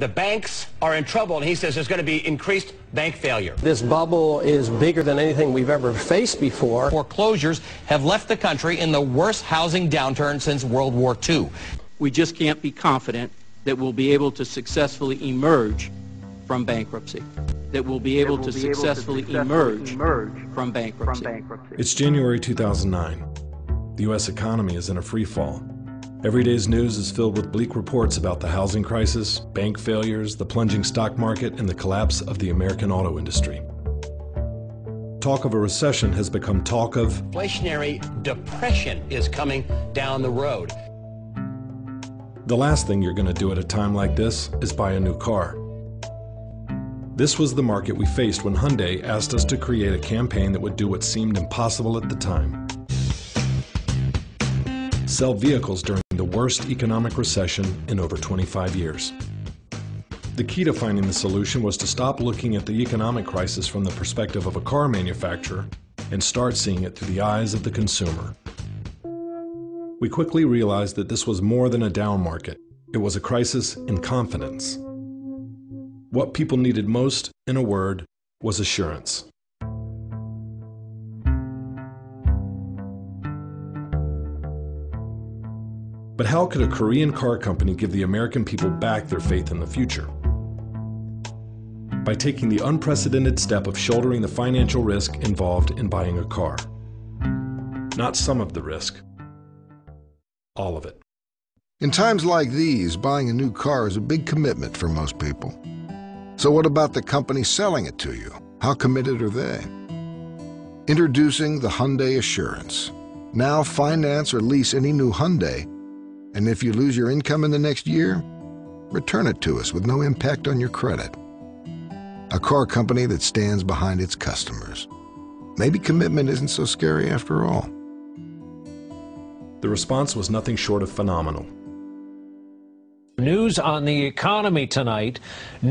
The banks are in trouble, and he says there's going to be increased bank failure. This bubble is bigger than anything we've ever faced before. Foreclosures have left the country in the worst housing downturn since World War II. We just can't be confident that we'll be able to successfully emerge from bankruptcy. From bankruptcy. It's January 2009. The U.S. economy is in a free fall. Every day's news is filled with bleak reports about the housing crisis, bank failures, the plunging stock market, and the collapse of the American auto industry. Talk of a recession has become talk of Inflationary depression is coming down the road. the last thing you're going to do at a time like this is buy a new car. This was the market we faced when Hyundai asked us to create a campaign that would do what seemed impossible at the time: sell vehicles during the worst economic recession in over 25 years. The key to finding the solution was to stop looking at the economic crisis from the perspective of a car manufacturer and start seeing it through the eyes of the consumer. We quickly realized that this was more than a down market. It was a crisis in confidence. What people needed most, in a word, was assurance. But how could a Korean car company give the American people back their faith in the future? By taking the unprecedented step of shouldering the financial risk involved in buying a car. Not some of the risk, all of it. In times like these, buying a new car is a big commitment for most people. So what about the company selling it to you? How committed are they? Introducing the Hyundai Assurance. Now finance or lease any new Hyundai, and if you lose your income in the next year, return it to us with no impact on your credit. A car company that stands behind its customers. Maybe commitment isn't so scary after all. The response was nothing short of phenomenal. News on the economy tonight.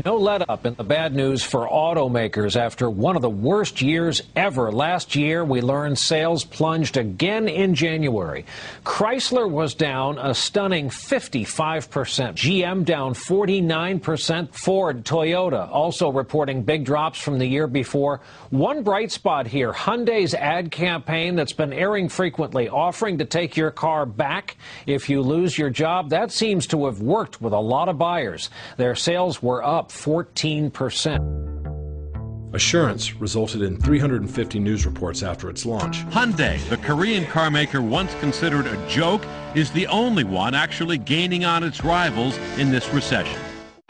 No let-up in the bad news for automakers after one of the worst years ever. Last year, we learned sales plunged again in January. Chrysler was down a stunning 55%. GM down 49%. Ford, Toyota also reporting big drops from the year before. One bright spot here, Hyundai's ad campaign that's been airing frequently, offering to take your car back if you lose your job. That seems to have worked with a lot of buyers. Their sales were up 14%. Assurance resulted in 350 news reports after its launch. Hyundai, the Korean car maker once considered a joke, is the only one actually gaining on its rivals in this recession.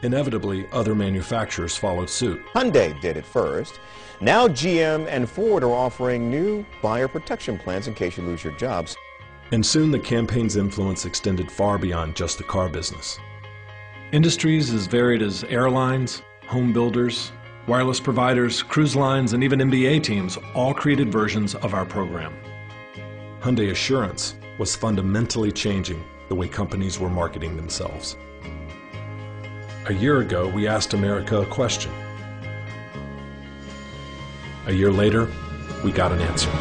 Inevitably, other manufacturers followed suit. Hyundai did it first. Now GM and Ford are offering new buyer protection plans in case you lose your jobs. And soon the campaign's influence extended far beyond just the car business. Industries as varied as airlines, home builders, wireless providers, cruise lines, and even NBA teams all created versions of our program. Hyundai Assurance was fundamentally changing the way companies were marketing themselves. A year ago, we asked America a question. A year later, we got an answer.